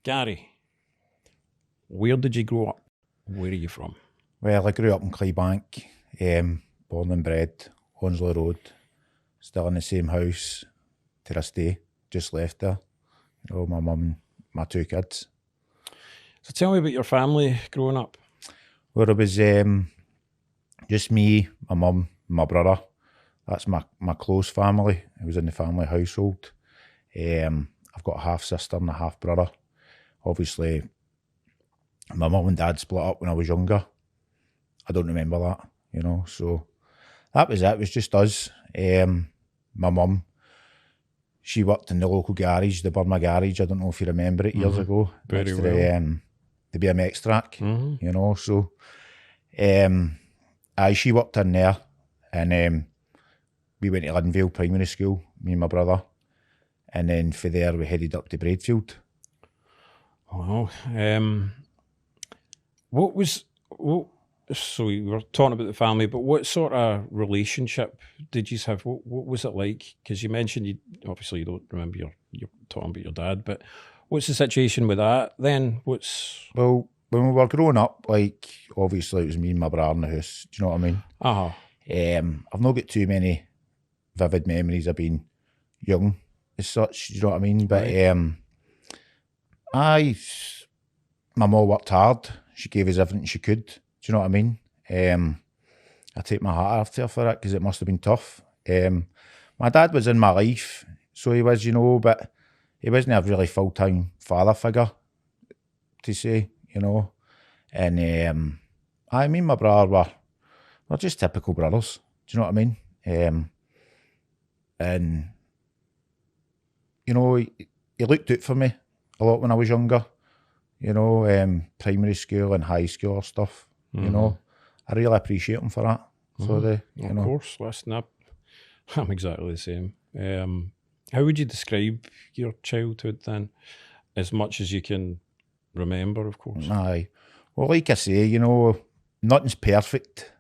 Gary, where did you grow up? Where are you from? Well, I grew up in Clydebank, born and bred, Onslow Road, still in the same house to this day, just left there. You know, my mum and my two kids. So tell me about your family growing up. Well, it was just me, my mum, my brother. That's my close family. It was in the family household. I've got a half-sister and a half-brother. Obviously, my mum and dad split up when I was younger. I don't remember that, you know, so that was it. It was just us. My mum, she worked in the local garage, the Burma garage. I don't know if you remember it years ago. Very well. The BMX track, you know, so she worked in there, and we went to Linvale Primary School, me and my brother, and then from there we headed up to Braidfield. Wow. So we were talking about the family, but what sort of relationship did you have? What was it like? Because you mentioned obviously you don't remember you're talking about your dad, but what's the situation with that then? Well, when we were growing up, like obviously it was me and my brother in the house. Do you know what I mean? I've not got too many vivid memories of being young as such. Do you know what I mean? But my mum worked hard. She gave us everything she could. Do you know what I mean? I take my hat off to her for it because it must have been tough. My dad was in my life, so he was, you know, but he wasn't a really full-time father figure, to say, you know. And me and my brother were just typical brothers. Do you know what I mean? And, you know, he looked out for me a lot when I was younger, you know, primary school and high school stuff. You know, I really appreciate him for that. So of course, listen, I'm exactly the same. How would you describe your childhood then, as much as you can remember, of course? Aye, well, like I say, you know, nothing's perfect.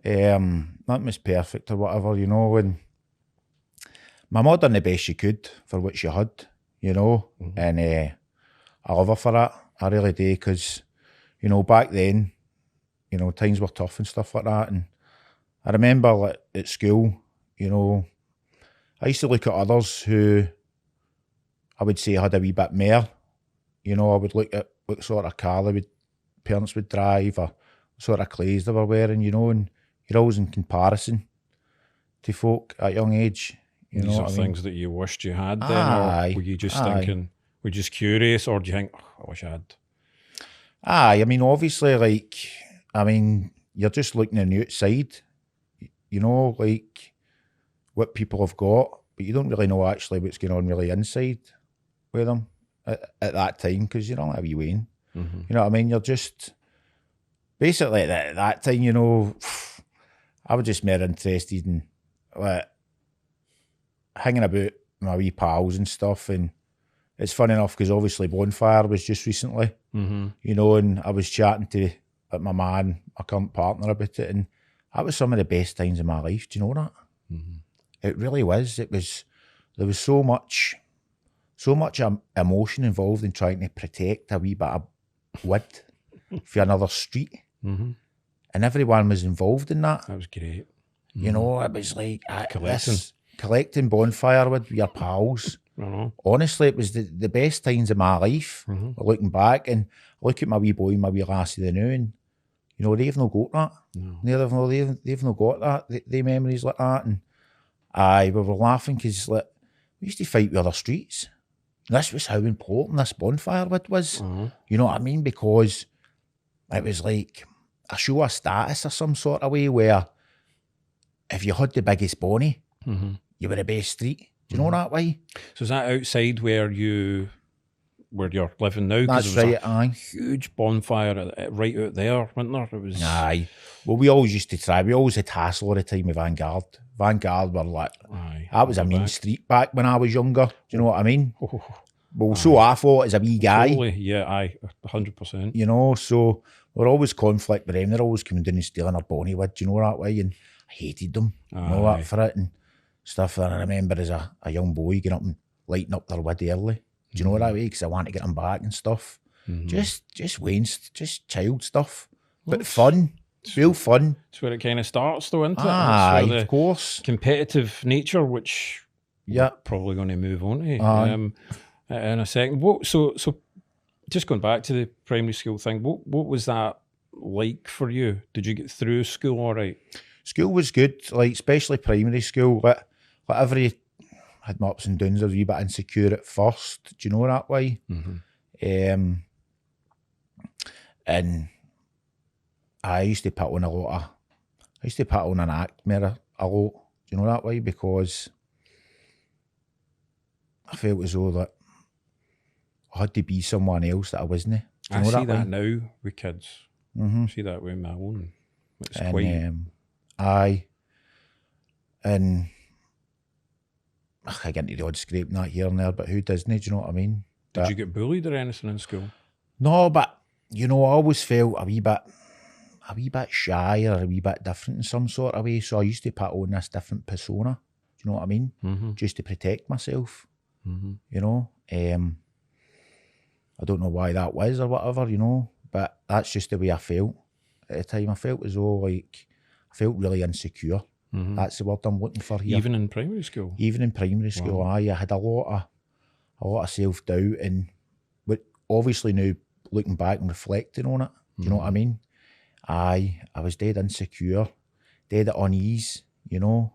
Nothing's perfect or whatever, you know. And my mum done the best she could for what she had, you know. And I love her for that. I really do, because, you know, back then, you know, times were tough and stuff like that. And I remember, like, at school, you know, I used to look at others who I would say had a wee bit more. You know, I would look at what sort of car parents would drive, or what sort of clothes they were wearing, you know, and you're always in comparison to folk at a young age. These are things that you wished you had then, or were you just thinking, were you just curious, or do you think, I wish I had? I mean, obviously, like, you're just looking on the outside, you know, like what people have got, but you don't really know actually what's going on really inside with them at that time, because you're not a wee Wayne. You know what I mean? You're just, basically at that time, you know, I was just more interested in like hanging about my wee pals and stuff. And it's funny enough because obviously Bonfire was just recently, you know, and I was chatting to my man, my current partner, about it, and that was some of the best times in my life. Do you know that? It really was. There was so much emotion involved in trying to protect a wee bit of wood for another street, and everyone was involved in that. That was great. You know, it was like collecting bonfire wood with your pals. Honestly, it was the best times of my life. Looking back, and look at my wee boy and my wee lassie the now, and you know, they've not got that. No. They've not got that. They memories like that. And we were laughing because like we used to fight with other streets. This was how important this bonfire wood was. You know what I mean? Because it was like a show of status or some sort of way, where if you had the biggest bonnie, you were the best street. Do you know that way? So is that outside where you're living now? That's right, aye. Huge bonfire right out there, wasn't there? It was. Aye. Well, we always used to try. We always had hassle all the time with Vanguard. Vanguard were like, that was a mean street back when I was younger. Do you know what I mean? Well, so I thought as a wee guy. Totally, yeah, aye, 100%. You know, so we're always conflict with them. They're always coming down and stealing our bonnie wood, you know, that way. And I hated them, you know, that for it and stuff. And I remember as a young boy getting up and lighting up their wood early. Do you know that way? Because I want to get them back and stuff. Just waste, just child stuff, but fun, real fun. That's where it kind of starts, though, isn't it? Ah, That's where of course. Competitive nature, which we're probably going to move on to in a second. So just going back to the primary school thing, what was that like for you? Did you get through school all right? School was good, like especially primary school. But like every had my ups and downs. I was a wee bit insecure at first. Do you know that way? And I used to put on an act more a lot. Do you know that way? Because I felt as though that I had to be someone else that I wasn't. Do you know I see that way? now with kids. I see that with my own. It's quite. And I get into the odd scraping that here and there, but who doesn't? Do you know what I mean? Did you get bullied or anything in school? No, but you know, I always felt a wee bit shy or a wee bit different in some sort of way. So I used to put on this different persona. Do you know what I mean? Just to protect myself. You know, I don't know why that was or whatever. You know, but that's just the way I felt at the time. I felt as though I felt really insecure. That's the word I'm looking for here. Even in primary school. Even in primary school, I had a lot of self doubt, and but obviously now looking back and reflecting on it, do you know what I mean? I was dead insecure, dead at unease, you know.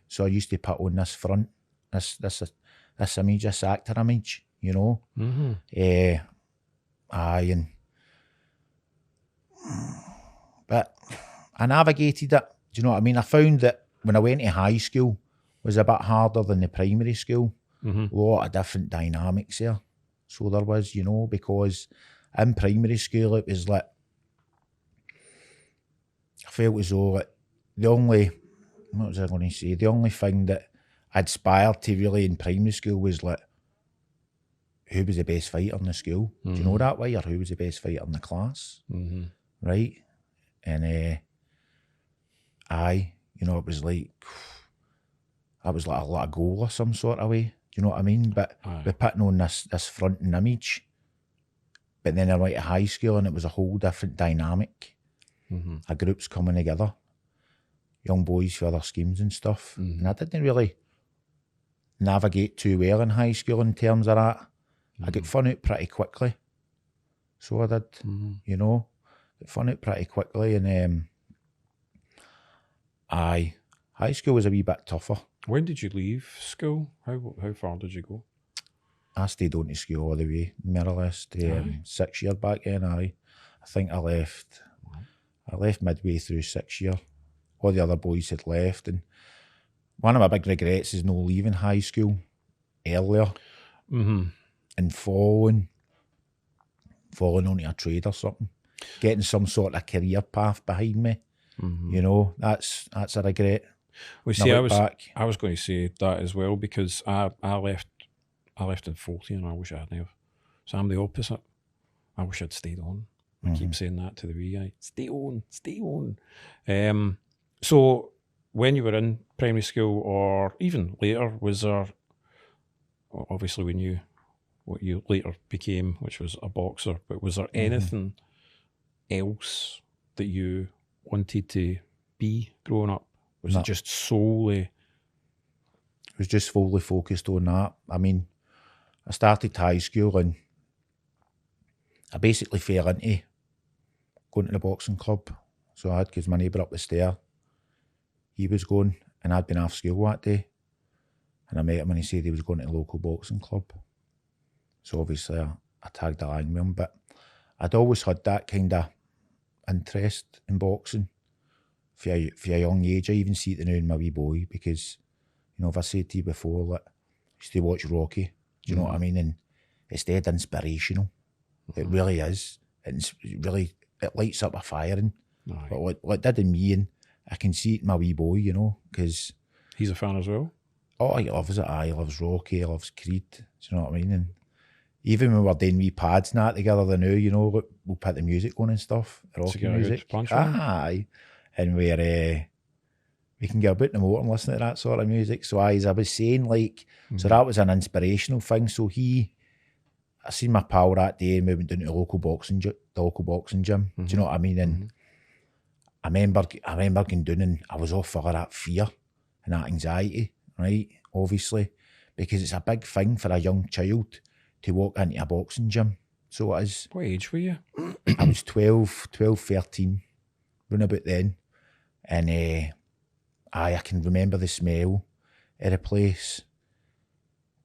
So I used to put on this front, this image, this actor image, you know. But I navigated it. Do you know what I mean? I found that when I went to high school was a bit harder than the primary school. A lot of different dynamics there. So there was, you know, because in primary school it was like, I felt as though the only thing that I aspired to really in primary school was like, who was the best fighter in the school? Do you know that way? Or who was the best fighter in the class? Right? And you know, it was like, I was like a lot of goal or some sort of way. Do you know what I mean? But we're putting on this front and image. But then I went to high school and it was a whole different dynamic. A group's coming together. Young boys for other schemes and stuff. And I didn't really navigate too well in high school in terms of that. I got fun out pretty quickly. So I did, you know. Got fun out pretty quickly, and high school was a wee bit tougher. When did you leave school? How far did you go? I stayed on to school all the way, more or less, 6 year back then. I think I left midway through 6 year. All the other boys had left, and one of my big regrets is no leaving high school earlier and following onto a trade or something, getting some sort of career path behind me. You know, that's a regret. Well, see, I was going to say that as well, because I left in 40 and I wish I hadn't have. So I'm the opposite. I wish I'd stayed on. I keep saying that to the wee guy. Stay on. So when you were in primary school or even later, was there, obviously we knew what you later became, which was a boxer, but was there anything else that you wanted to be growing up? Was it just solely? It was just fully focused on that. I mean, I started high school and I basically fell into going to the boxing club. So I had, because my neighbour up the stair, he was going, and I'd been off school that day. And I met him and he said he was going to the local boxing club. So obviously I tagged along with him, but I'd always had that kind of interest in boxing for a young age. I even see it now in my wee boy, because, you know, if I said to you before, like, I used to watch Rocky, do you know what I mean? And it's dead inspirational. It really is. It's really, it lights up a firing. But what it did in me, and I can see it in my wee boy, you know, because... He's a fan as well? Oh, he loves it. He loves Rocky, he loves Creed, do you know what I mean? And even when we're doing wee pads and that together, the new, you know, we'll put the music on and stuff, Rocky music. Punch aye. And we're we can get about in the motor and listen to that sort of music. So as I was saying, like, so that was an inspirational thing. So I seen my pal that day and we went down to the local boxing gym. Do you know what I mean? And I remember going down and I was all full of that fear and that anxiety, right? Obviously, because it's a big thing for a young child to walk into a boxing gym. So it is. What age were you? I was 12, 13, round about then. And I can remember the smell of the place.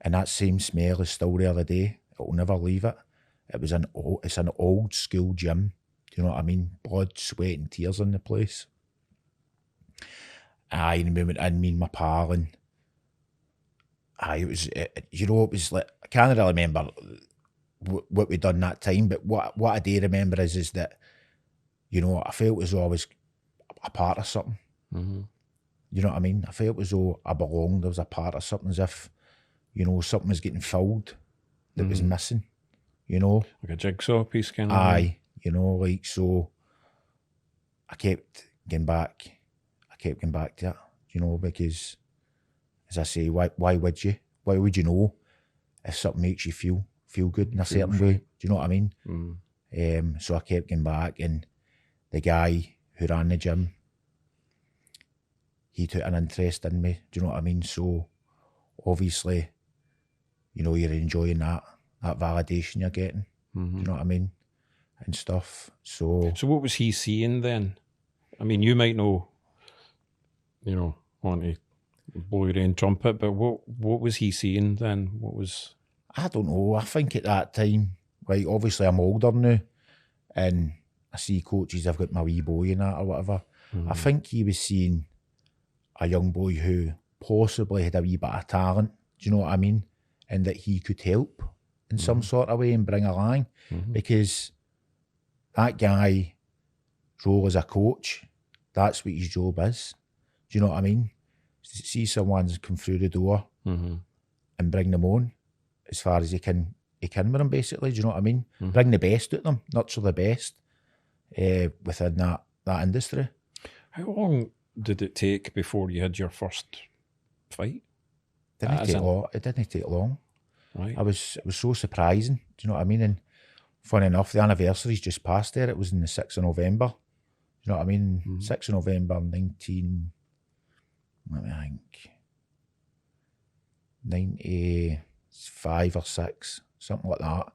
And that same smell is still there today. It'll never leave it. It's an old school gym. Do you know what I mean? Blood, sweat and tears in the place. And we went in, me and my pal, and it was like, I can't really remember what we'd done that time, but what I do remember is that, you know, I felt as though I was a part of something. You know what I mean? I felt as though I belonged. I was a part of something, as if, you know, something was getting filled that was missing, you know? Like a jigsaw piece kind of Aye, you know, like, so I kept getting back to it, you know, because, as I say, why would you? Why would you know if something makes you feel good in a certain way? Do you know what I mean? So I kept getting back, and the guy who ran the gym, he took an interest in me. Do you know what I mean? So obviously, you know, you're enjoying that validation you're getting. Do you know what I mean? And stuff. So what was he seeing then? I mean, you might know, you know, want to blow your own trumpet, but what was he seeing then? What was... I don't know. I think at that time, right, obviously I'm older now, and I see coaches, I've got my wee boy and that or whatever. I think he was seeing a young boy who possibly had a wee bit of talent, do you know what I mean? And that he could help in some sort of way and bring along, because that guy's role as a coach, that's what his job is. Do you know what I mean? See someone's come through the door and bring them on as far as he can with them, basically. Do you know what I mean? Bring the best out of them, nurture the best within that industry. How long did it take before you had your first fight? It didn't take long. Right. It was so surprising. Do you know what I mean? And funny enough, the anniversary's just passed there. It was in the 6th of November. Do you know what I mean? 6th of November, 95 or 6, something like that.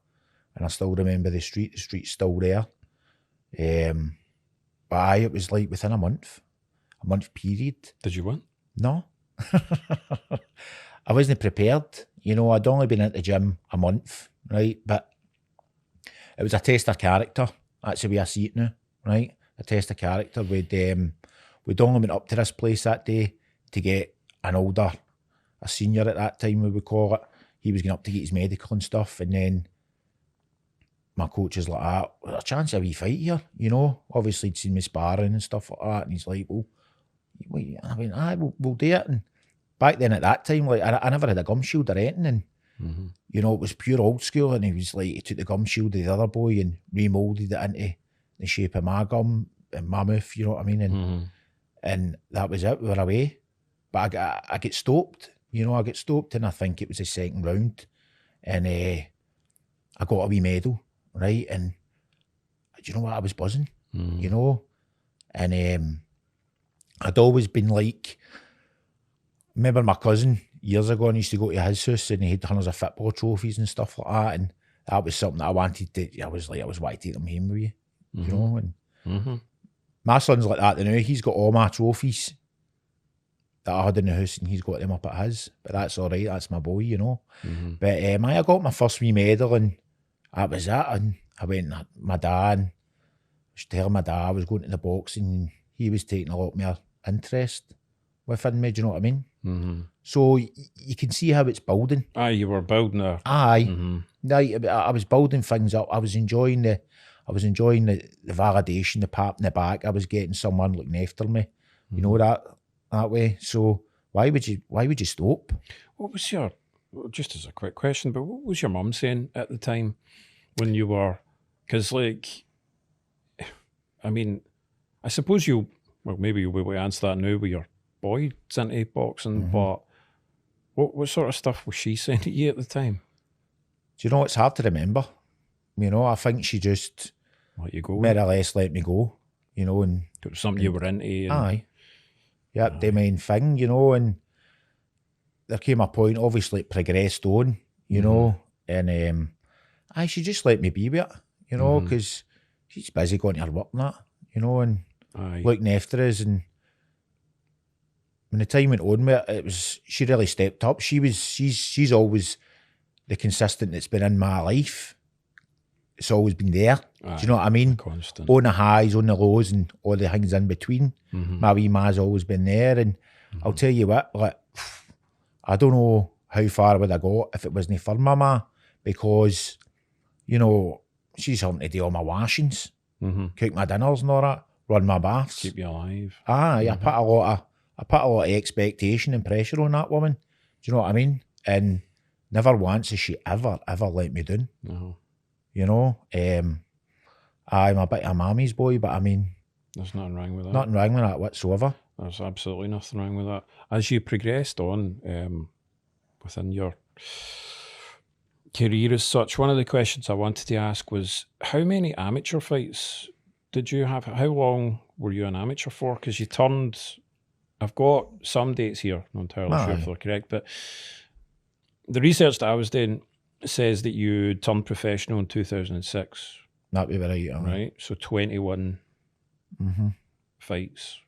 And I still remember the street's still there. But it was like within a month period. Did you win? No. I wasn't prepared. You know, I'd only been at the gym a month, right? But it was a test of character. That's the way I see it now, right? A test of character. We'd only went up to this place that day to get a senior at that time, we would call it. He was going up to get his medical and stuff, and then my coach is like, a chance of a wee fight here, you know? Obviously he'd seen me sparring and stuff like that, and he's like, well, I mean, we'll do it. And back then at that time, like, I never had a gum shield or anything, and you know, it was pure old school, and he took the gum shield of the other boy and remoulded it into the shape of my gum and my mouth, you know what I mean? And that was it, we were away. But I get stopped, you know, and I think it was the second round, and I got a wee medal, right? And do you know what, I was buzzing, you know? And I'd always been like, remember my cousin years ago, and I used to go to his house, and he had hundreds of football trophies and stuff like that, and that was something that I wanted to, I was wanting to take them home with you, you know? And my son's like that now. He's got all my trophies that I had in the house, and he's got them up at his, but that's all right, that's my boy, you know? But I got my first wee medal, and that was it. And I went to my dad, and I was telling my dad I was going to the boxing, and he was taking a lot more interest within me, do you know what I mean? So you can see how it's building. Aye, you were building a... Aye. I was building things up. I was enjoying the validation, the pat in the back. I was getting someone looking after me, you know, that way. So why would you stop? What was your, just as a quick question, but what was your mum saying at the time when you were, because like, I mean, I suppose maybe you'll be able to answer that now with your boys into boxing, but what sort of stuff was she saying to you at the time? Do you know, it's hard to remember. You know, I think she just Let you go. more or less let me go, you know, and It was something you were into. And, aye. Yeah, the main thing, you know, and there came a point, obviously it progressed on, you know, and she just let me be with it, you know, because she's busy going to her work and that, you know, and looking after us. And when the time went on with it, she really stepped up. She's always the consistent that's been in my life. It's always been there. Do you know what I mean? Constant. On the highs, on the lows, and all the things in between. My wee ma's always been there. And I'll tell you what, like, I don't know how far I would have got if it wasn't for my ma, because, you know, she's helping to do all my washings, cook my dinners and all that, run my baths. Keep you alive. I put a lot of expectation and pressure on that woman. Do you know what I mean? And never once has she ever let me down. No. You know, I'm a bit of a mammy's boy, but I mean, there's nothing wrong with that. Nothing wrong with that whatsoever. There's absolutely nothing wrong with that. As you progressed on within your career as such, one of the questions I wanted to ask was, how many amateur fights did you have? How long were you an amateur for? Because you turned, I've got some dates here, I'm not entirely sure if they're correct, but the research that I was doing says that you turned professional in 2006. That'd be right. Right? So 21 fights,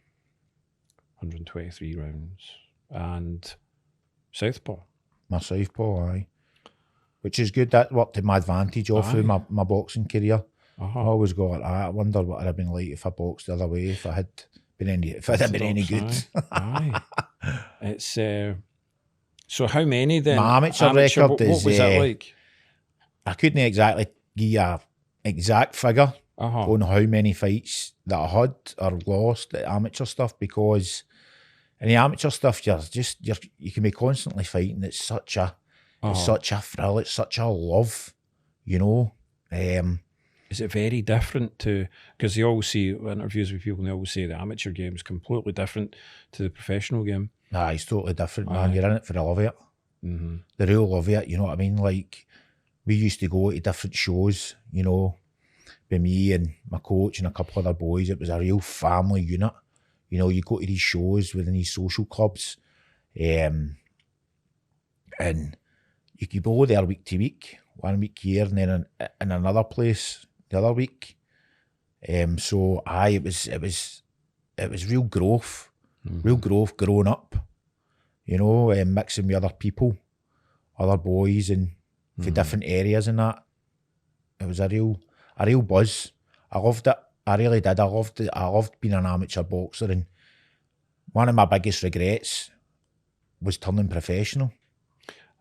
123 rounds, and southpaw. My southpaw, aye. Which is good. That worked to my advantage all through my boxing career. I always go like that. I wonder what I'd have been like if I boxed the other way, if I had been any good. Aye. It's so how many then? My amateur record what is, was that like? I couldn't exactly give you an exact figure on how many fights that I had or lost at amateur stuff, because in the amateur stuff you can be constantly fighting. It's such a thrill, it's such a love, you know. Is it very different to, because they always see interviews with people and they always say the amateur game is completely different to the professional game? Nah, it's totally different, man. You're in it for the love of it. The real love of it, you know what I mean? Like, we used to go to different shows, you know, with me and my coach and a couple of other boys. It was a real family unit. You know, you go to these shows within these social clubs, and you could go there week to week, 1 week here and then in another place the other week. So it was real growth, growing up, you know, mixing with other people, other boys, and for different areas and that. It was a real buzz. I loved it. I really did. I loved being an amateur boxer, and one of my biggest regrets was turning professional.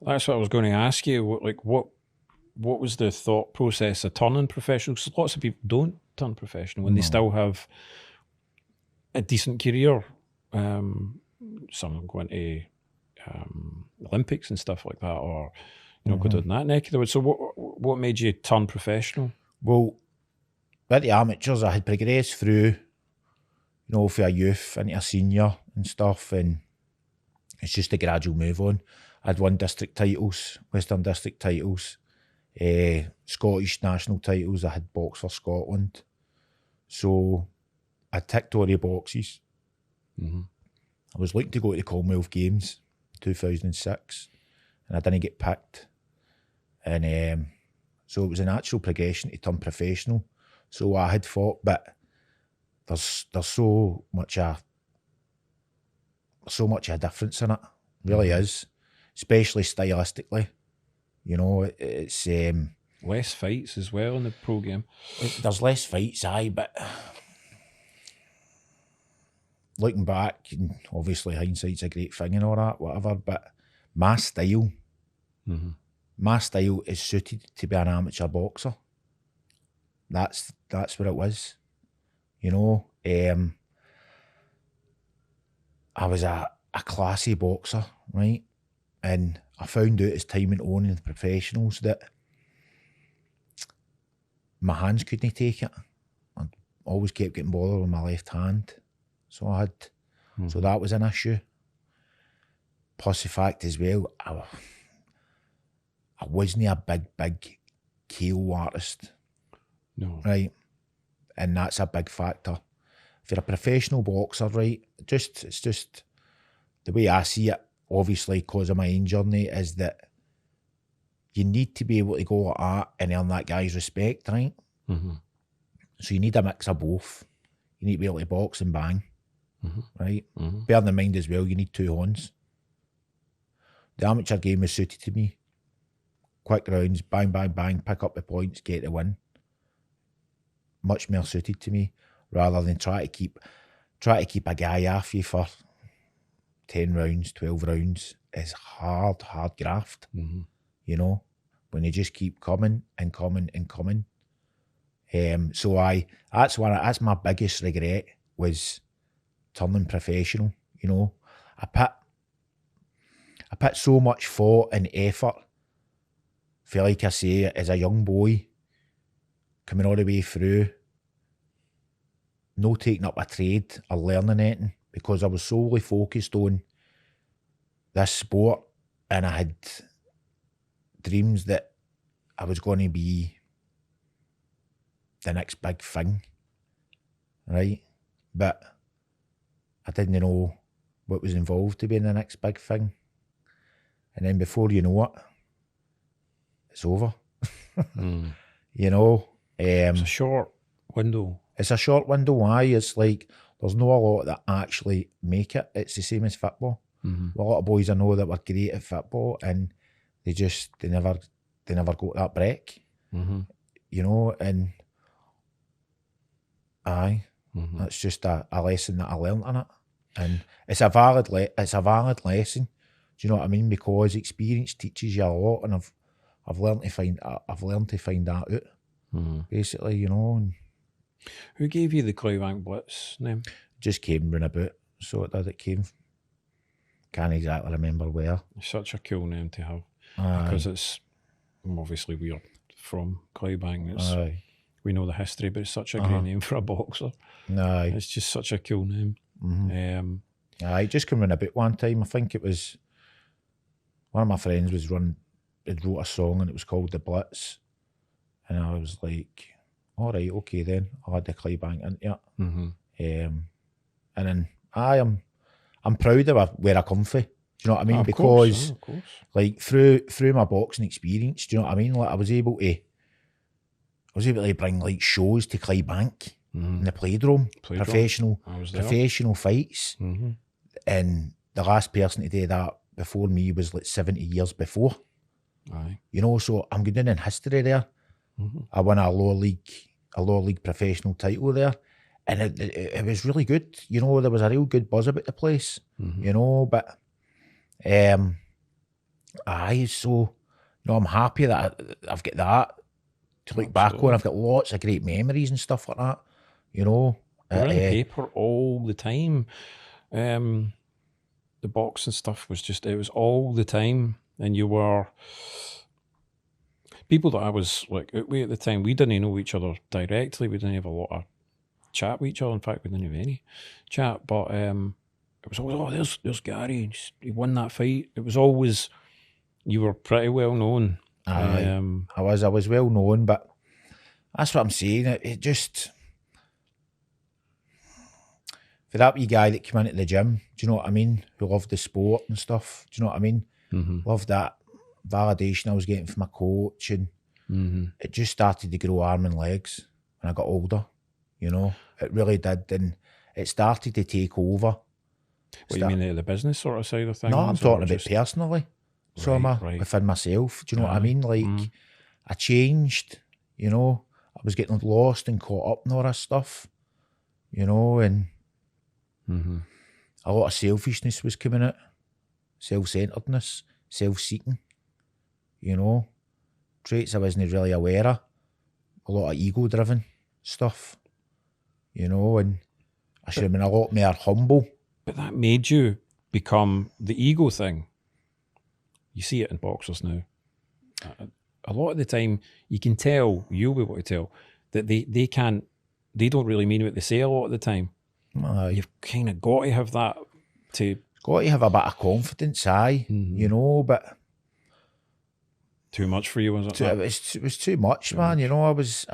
That's what I was going to ask you. What was the thought process of turning professional? Because lots of people don't turn professional when they still have a decent career. Some of them going to Olympics and stuff like that, or go down that neck of the woods. So what made you turn professional? Well, at the amateurs, I had progressed through, you know, from a youth into a senior and stuff, and it's just a gradual move on. I'd won district titles, Western district titles, Scottish national titles. I had boxed for Scotland. So I ticked all the boxes. I was looking to go to the Commonwealth Games in 2006, and I didn't get picked. And so it was a natural progression to turn professional. So I had fought, but there's so much a difference in it. Really is. Especially stylistically, you know, it's less fights as well in the pro game. There's less fights, aye, but looking back, and obviously hindsight's a great thing and all that, whatever. But my style is suited to be an amateur boxer. That's what it was, you know. I was a classy boxer, right? And I found out as time went on in the professionals that my hands couldn't take it. I always kept getting bothered with my left hand. So I had So that was an issue. Plus the fact as well, I wasn't a big KO artist. No. Right? And that's a big factor. If you're a professional boxer, right, it's just the way I see it, obviously, because of my own journey, is that you need to be able to go like that and earn that guy's respect, right? So you need a mix of both. You need to be able to box and bang, right? Bear in mind as well, you need two hands. The amateur game is suited to me. Quick rounds, bang, bang, bang, pick up the points, get the win. Much more suited to me, rather than try to keep a guy off you for 10 rounds, 12 rounds. Is hard graft. You know, when you just keep coming and coming and coming. So that's my biggest regret, was turning professional. You know, I put so much thought and effort. Feel like I say, as a young boy, coming all the way through, no taking up a trade or learning anything, because I was solely focused on this sport, and I had dreams that I was going to be the next big thing, right? But I didn't know what was involved to being the next big thing. And then before you know it, it's over. You know? It's a short window. It's a short window, aye. It's like, there's not a lot that actually make it. It's the same as football. A lot of boys I know that were great at football, and they never got that break. You know, and aye, that's just a lesson that I learnt in it. And it's a valid lesson. Do you know what I mean? Because experience teaches you a lot, and I've learned to find that out. Basically, you know. And who gave you the Clydebank Blitz name? Just came round about, so it came. Can't exactly remember where. Such a cool name to have, because it's obviously we're from Clydebank. We know the history, but it's such a great name for a boxer. It's just such a cool name. I just came round about one time. I think it was one of my friends had wrote a song, and it was called The Blitz, and I was like, all right, okay then, I'll add the Clydebank into it. And then I'm proud of where I come from. Do you know what I mean? Because of course. Like through my boxing experience, do you know what I mean? Like I was able to bring like shows to Clydebank in the Playroom, professional fights. And the last person to do that before me was like 70 years before. You know, so I'm getting in history there. I won a lower league professional title there. And it was really good. You know, there was a real good buzz about the place. You know, but so I'm happy that I've got that to look back on. I've got lots of great memories and stuff like that. You know, we're in paper all the time. The boxing stuff it was all the time, and you were people that I was like out with at the time. We didn't know each other directly. We didn't have a lot of chat with each other. In fact, we didn't have any chat, but it was always, there's Gary, he won that fight. It was always, you were pretty well known. I was well known, but that's what I'm saying. It just, for that wee guy that came into the gym, do you know what I mean, who loved the sport and stuff, do you know what I mean? Loved that validation I was getting from my coach, and it just started to grow arm and legs when I got older. You know, it really did, and it started to take over. What you mean, the business sort of side of things? No, I'm talking about personally. So within myself, do you know what I mean? Like, I changed, you know, I was getting lost and caught up in all this stuff, you know, and a lot of selfishness was coming out, self-centeredness, self-seeking, you know, traits I wasn't really aware of, a lot of ego-driven stuff. You know, and I should have been a lot more humble. But that made you become the ego thing. You see it in boxers now. A lot of the time, you can tell, you'll be able to tell, that they don't really mean what they say a lot of the time. You've kind of got to have that got to have a bit of confidence, you know, but too much for you, was it? It was too much, man. You know, I was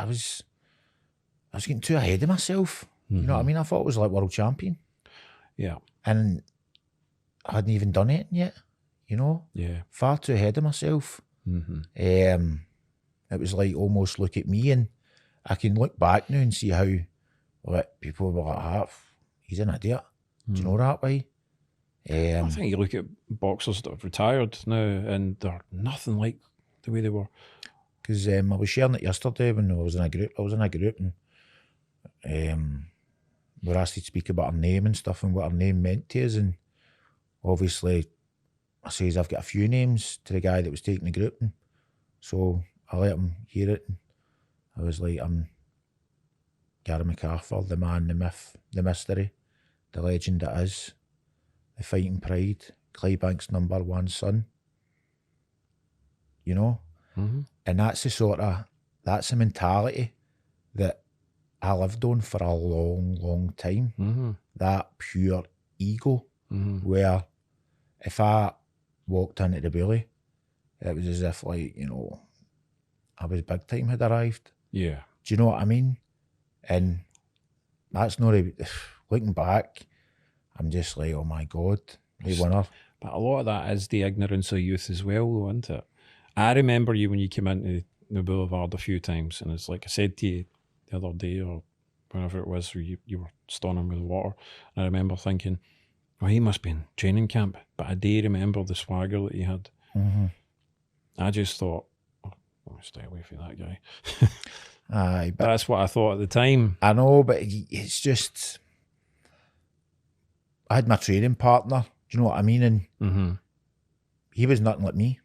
getting too ahead of myself. You know what I mean? I thought I was like world champion. Yeah. And I hadn't even done it yet, you know? Yeah. Far too ahead of myself. It was like almost look at me, and I can look back now and see how like people were like, he's an idiot. Do you know that way? I think you look at boxers that have retired now and they're nothing like the way they were. Because I was sharing it yesterday when I was in a group. And we were asked to speak about our name and stuff and what our name meant to us. And obviously, I says I've got a few names to the guy that was taking the group. And so I let him hear it. And I was like, I'm Gary McArthur, the man, the myth, the mystery, the legend that is, the fighting pride, Clydebank's #1 son. You know? And that's that's the mentality that I lived on for a long, long time. That pure ego, where if I walked into the bully, it was as if, like, you know, I was big time had arrived. Yeah. Do you know what I mean? And that's not looking back, I'm just like, oh my God, they winner. But a lot of that is the ignorance of youth as well, though, isn't it? I remember you when you came into the Boulevard a few times, and it's like I said to you the other day, or whenever it was, where you were stunning with the water, and I remember thinking, well, he must be in training camp, but I do remember the swagger that he had. I just thought, oh, I'll stay away from that guy. Aye, but that's what I thought at the time. I know, but it's just, I had my training partner, do you know what I mean? And he was nothing like me.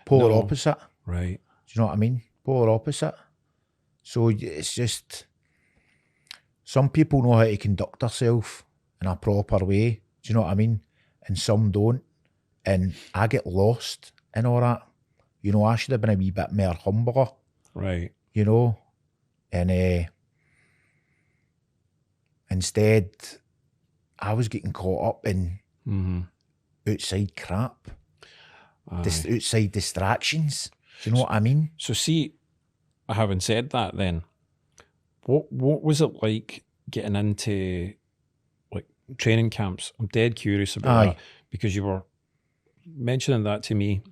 Polar opposite. Right. Do you know what I mean? Polar opposite. So it's just, some people know how to conduct themselves in a proper way. Do you know what I mean? And some don't. And I get lost in all that. You know, I should have been a wee bit more humbler. Right. You know? And instead, I was getting caught up in outside crap. Outside distractions. Do you know what I mean? So see, having said that then, what was it like getting into like training camps? I'm dead curious about that, because you were mentioning that to me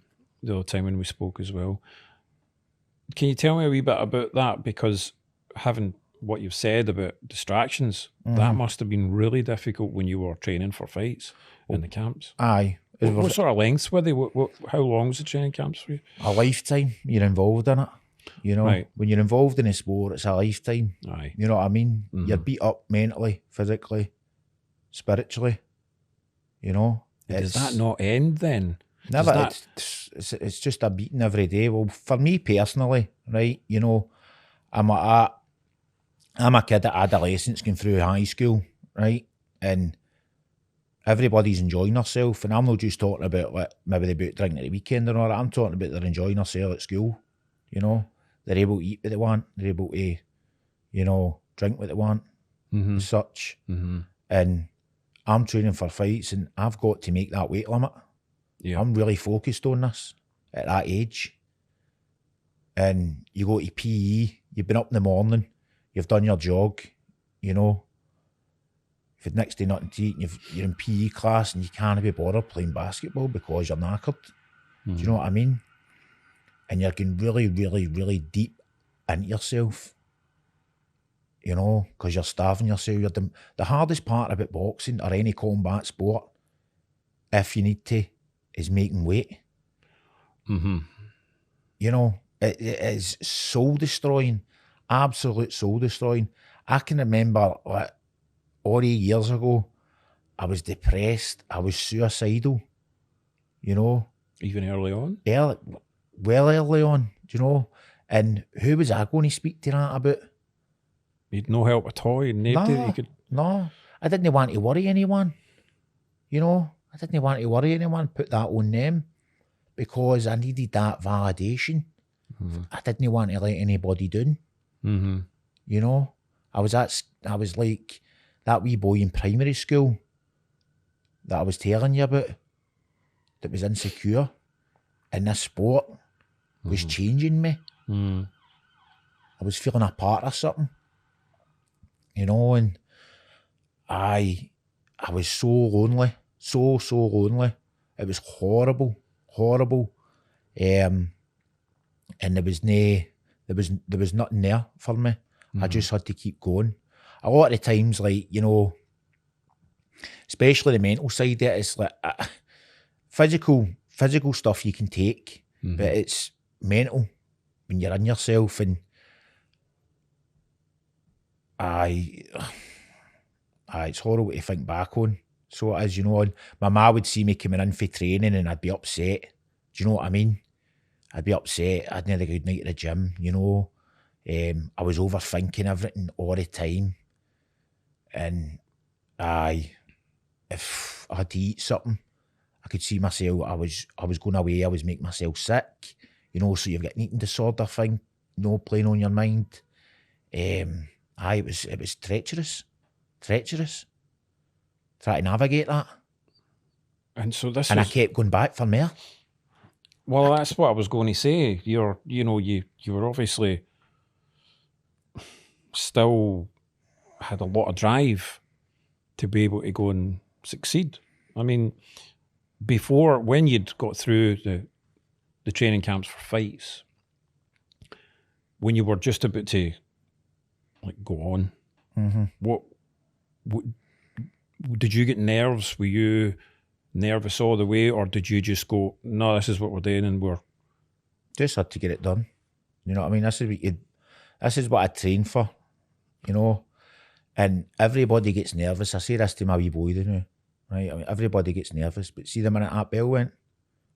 the other time when we spoke as well. Can you tell me a wee bit about that? Because having what you've said about distractions, that must have been really difficult when you were training for fights in the camps. Aye. What sort of lengths were they? How long was the training camps for you? A lifetime. You're involved in it. You know, Right. When you're involved in a sport, it's a lifetime. Aye. You know what I mean? You're beat up mentally, physically, spiritually. You know? Does that not end then? Never. It's just a beating every day. Well, for me personally, right, you know, I'm a kid at adolescence going through high school, right? And everybody's enjoying themselves, and I'm not just talking about like maybe they boot drinking at the weekend and all that. I'm talking about they're enjoying themselves at school. You know, they're able to eat what they want. They're able to, you know, drink what they want, as such. And I'm training for fights, and I've got to make that weight limit. Yeah. I'm really focused on this at that age. And you go to PE, you've been up in the morning, you've done your jog, you know. If you've next day nothing to eat, and you're in PE class and you can't be bothered playing basketball because you're knackered. Do you know what I mean? And you're getting really, really, really deep into yourself, you know, because you're starving yourself. The hardest part about boxing or any combat sport, if you need to, is making weight. You know, it is soul destroying, absolute soul destroying. I can remember like 40 years ago, I was depressed, I was suicidal, you know. Even early on? Early on, do you know? And who was I going to speak to that about? You'd no help at all. No, I didn't want to worry anyone. You know, I didn't want to worry anyone, put that on them, because I needed that validation. I didn't want to let anybody down. You know, I was like that wee boy in primary school that I was telling you about that was insecure in this sport was changing me. I was feeling a part of something, you know, and I was so lonely, so lonely. It was horrible. And there was nothing there for me. I just had to keep going. A lot of the times, like, you know, especially the mental side of it, it's like physical stuff you can take, but it's mental when you're in yourself. And it's horrible to think back on. So it is, you know. And my ma would see me coming in for training and I'd be upset. Do you know what I mean? I'd be upset. I'd never had a good night at the gym, you know. I was overthinking everything all the time. And if I had to eat something, I could see myself, I was going away, I was making myself sick, you know, so you've got an eating disorder thing, you know, playing on your mind. It was treacherous. Trying to navigate that. And so I kept going back for more. Well, that's what I was going to say. You were obviously still had a lot of drive to be able to go and succeed. I mean, before, when you'd got through the training camps for fights, when you were just about to like go on, what did you get nerves? Were you nervous all the way, or did you just go, no, this is what we're doing and we're just had to get it done? You know what I mean? This is what I trained for, you know. And everybody gets nervous. I say this to my wee boy now, right? I mean, everybody gets nervous, but see the minute that bell went,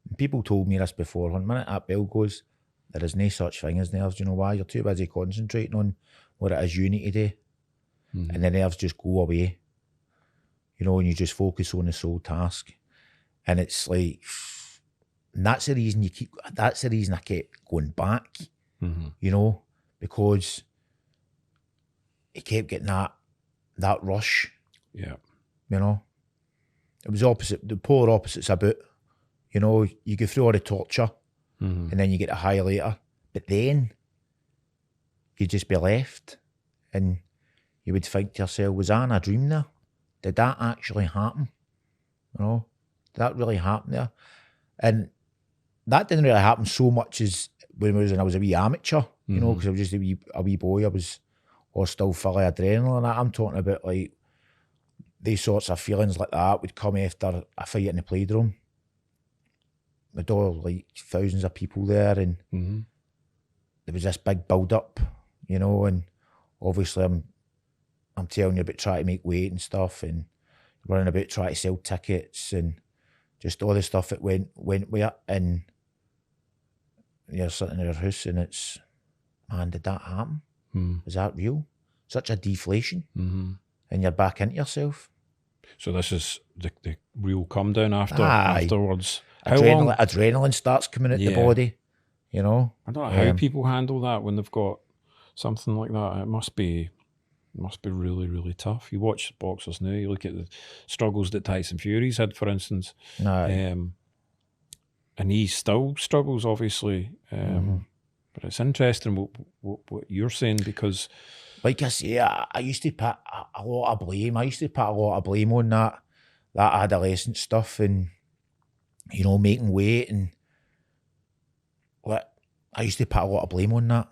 and people told me this before, when the minute that bell goes, there is no such thing as nerves. You know why? You're too busy concentrating on what it is you need to do, and the nerves just go away. You know, and you just focus on the sole task. And it's like, and that's the reason I kept going back, you know, because he kept getting that rush. Yeah. You know, it was the polar opposites about, you know, you go through all the torture and then you get a high later, but then you'd just be left and you would think to yourself, was I in a dream there? Did that actually happen? You know, did that really happen there? And that didn't really happen so much as when I was a wee amateur, you know, because I was just a wee boy. I was all still full of adrenaline. I'm talking about like these sorts of feelings like that would come after a fight in the playground. With all like thousands of people there, and there was this big build up, you know, and obviously I'm telling you about trying to make weight and stuff, and running about trying to sell tickets and just all the stuff that went with it. And you're sitting in your house and it's, man, did that happen? Is that real? Such a deflation. And you're back into yourself. So this is the real come down afterwards. Adrenaline starts coming out the body, you know. I don't know how people handle that when they've got something like that. It must be really, really tough. You watch boxers now, you look at the struggles that Tyson Fury's had, for instance. And he still struggles, obviously. But it's interesting what you're saying, because, like I say, I used to put a lot of blame. I used to put a lot of blame on that adolescent stuff, and you know, making weight, and I used to put a lot of blame on that.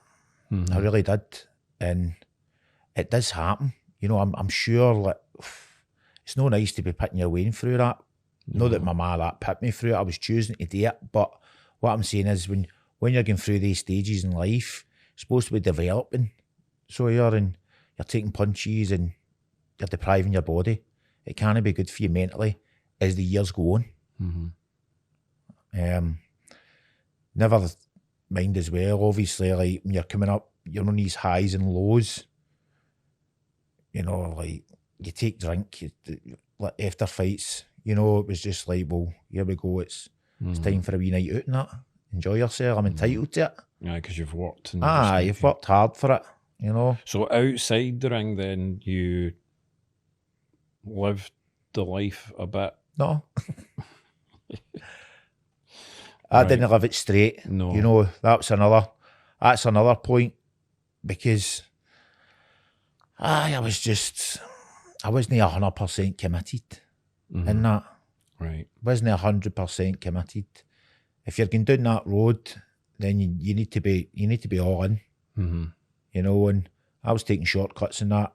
I really did, and it does happen. You know, I'm sure. Like, it's no nice to be putting your way through that. Not that my ma that put me through it. I was choosing to do it, but what I'm saying is, when you're going through these stages in life, you're supposed to be developing. So you're taking punches and you're depriving your body. It can't be good for you mentally as the years go on. Never mind as well, obviously, like when you're coming up, you're on these highs and lows. You know, like you take drink, like after fights, you know, it was just like, well, here we go, it's time for a wee night out and that. Enjoy yourself, I'm entitled to it. Yeah, because you've worked. You've worked hard for it, you know. So outside the ring then, you lived the life a bit No. I didn't live it straight. No. You know, that's another point, because I wasn't 100% committed in that. Right. Wasn't 100% committed. If you're going down that road, then you need to be all in. You know, and I was taking shortcuts in that,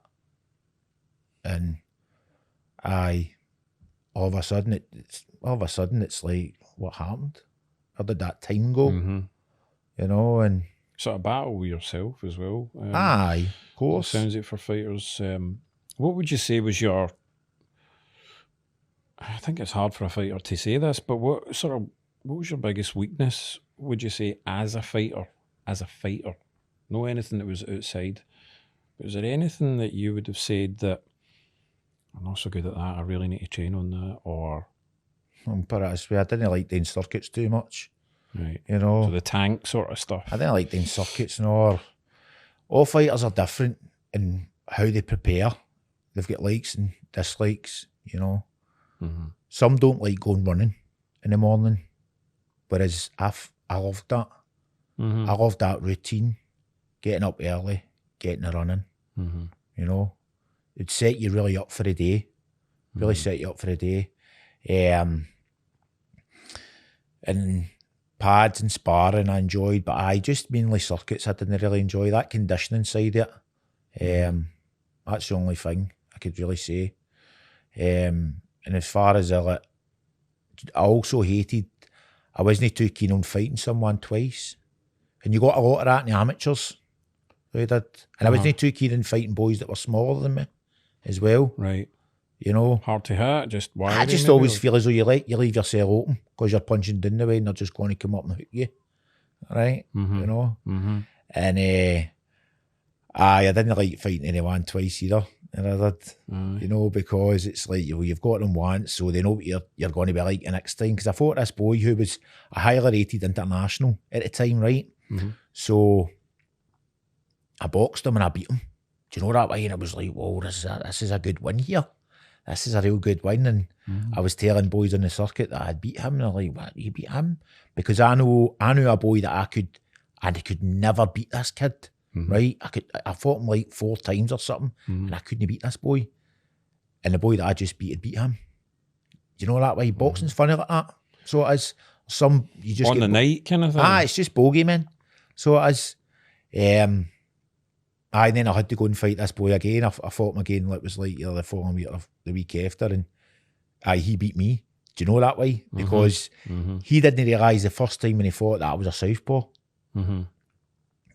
and all of a sudden it's like, what happened? Where did that time go? You know, and sort of battle with yourself as well. Aye, of course. Sounds like for fighters. What would you say was your? I think it's hard for a fighter to say this, but what was your biggest weakness? Would you say as a fighter? No, anything that was outside. But is there anything that you would have said that I'm not so good at that, I really need to train on that, or? Put it this way, I didn't like doing circuits too much. Right. You know. So the tank sort of stuff. I didn't like doing circuits, no. All fighters are different in how they prepare. They've got likes and dislikes, you know. Some don't like going running in the morning, whereas I loved that. I loved that routine, getting up early, getting it running. You know, it'd set you really up for the day. Really set you up for the day. And pads and sparring I enjoyed, but I just mainly circuits I didn't really enjoy. That conditioning side of it. That's the only thing I could really say. And as far as I also hated, I wasn't too keen on fighting someone twice. And you got a lot of that in the amateurs. I did. And I wasn't too keen on fighting boys that were smaller than me as well. Right. You know. Hard to hit, just wiry. I just always feel as though you leave yourself open because you're punching down the way and they're just going to come up and hook you. Right? You know? And I didn't like fighting anyone twice either. And I did, you know, because it's like, you've got them once, so they know what you're going to be like the next time. Because I fought this boy who was a highly rated international at the time, right? So I boxed him and I beat him. Do you know that way? And it was like, whoa, this is a good win here. This is a real good win. And I was telling boys on the circuit that I'd beat him. And they're like, what, you beat him? Because I knew a boy that I could never beat this kid. Right, I fought him like 4 times or something, and I couldn't beat this boy. And the boy that I just beat him. Do you know that way? Boxing's funny like that. So it is. You just on the night kind of thing. It's just bogey, man. So it is. And then I had to go and fight this boy again. I fought him again. It was like either the following week or the week after, and he beat me. Do you know that way? Because he didn't realise the first time when he fought that I was a southpaw.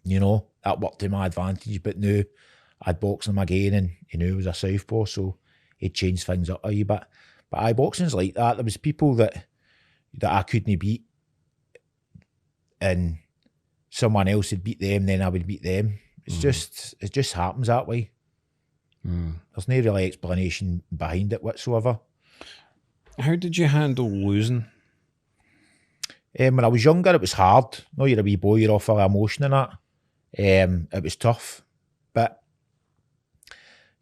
You know, that worked to my advantage, but now I'd box him again and he knew he was a southpaw, so he changed things up a wee bit. But boxing's like that. There was people that I couldn't beat and someone else would beat them, then I would beat them. It just happens that way. There's no really explanation behind it whatsoever. How did you handle losing? When I was younger, it was hard. No, you're a wee boy, you're all full of emotion and that. It was tough, but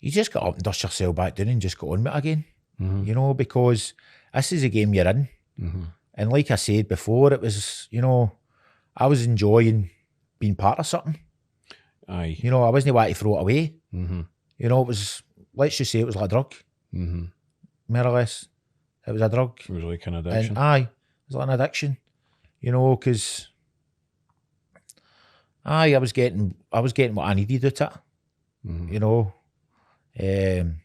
you just got up and dust yourself back down and just got on with it again, you know, because this is a game you're in. And like I said before, it was, you know, I was enjoying being part of something. Aye. You know, I wasn't wanting to throw it away. You know, it was, let's just say it was like a drug, more or less. It was a drug. It was like an addiction. And it was like an addiction, you know, because I was getting what I needed out of it, you know, and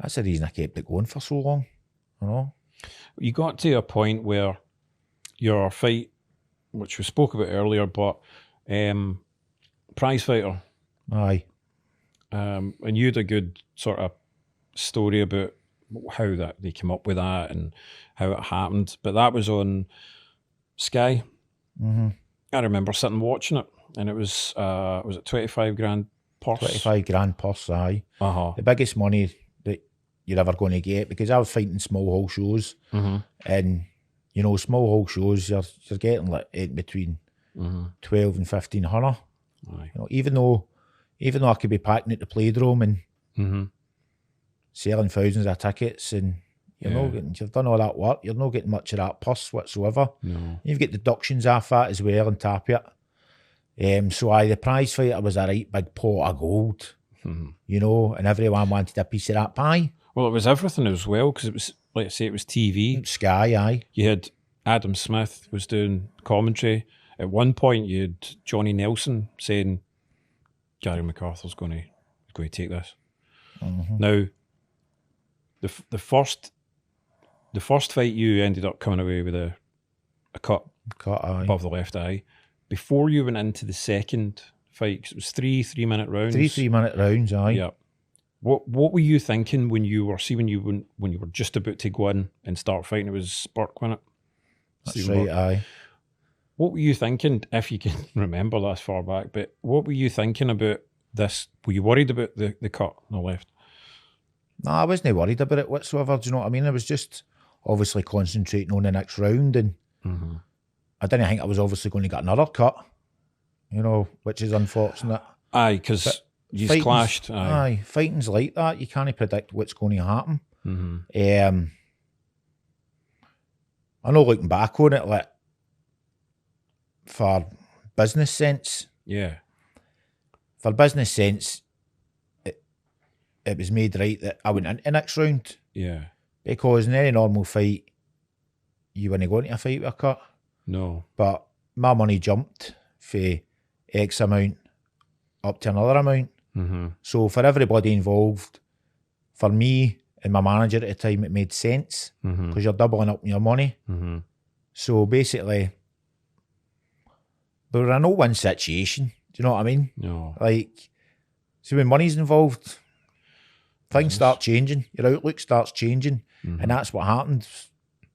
that's the reason I kept it going for so long, you know. You got to a point where your fight, which we spoke about earlier, but prize fighter. Aye. And you had a good sort of story about how that they came up with that and how it happened, but that was on Sky. I remember sitting watching it, and it was it 25 grand purse? 25 grand purse, aye. The biggest money that you're ever going to get, because I was fighting small hall shows, and you know, small hall shows you're getting like in between 12 and 1500. You know, even though I could be packing at the Playdrome and selling thousands of tickets, and You've done all that work. You're not getting much of that purse whatsoever. No. You've got deductions off that as well on top of it. So the prize fighter was a right big pot of gold, and everyone wanted a piece of that pie. Well, it was everything as well, because it was, like I say, it was TV. Sky, aye. You had Adam Smith was doing commentary. At one point, you had Johnny Nelson saying, Gary McArthur's going to take this. Now, the first fight, you ended up coming away with a cut aye. above the left eye. Before you went into the second fight, 'cause it was 3-minute rounds. 3-minute rounds, aye. Yeah. What were you thinking when you were just about to go in and start fighting? It was Burke, wasn't it? That's Stephen right, Burke. aye. What were you thinking, if you can remember that far back, but what were you thinking about this? Were you worried about the cut on the left? No, I wasn't worried about it whatsoever, do you know what I mean? I was just obviously concentrating on the next round, and I didn't think I was obviously going to get another cut, which is unfortunate. Aye, because you clashed. Aye, fighting's like that. You can't predict what's going to happen. I know, looking back on it, like, for business sense. Yeah. For business sense, it was made right that I went into the next round. Yeah. Because in any normal fight, you wouldn't go into a fight with a cut. No. But my money jumped for X amount up to another amount. So for everybody involved, for me and my manager at the time, it made sense because you're doubling up your money. So basically, we were in a no-win situation. Do you know what I mean? No. Like, see, when money's involved, things start changing. Your outlook starts changing, and that's what happened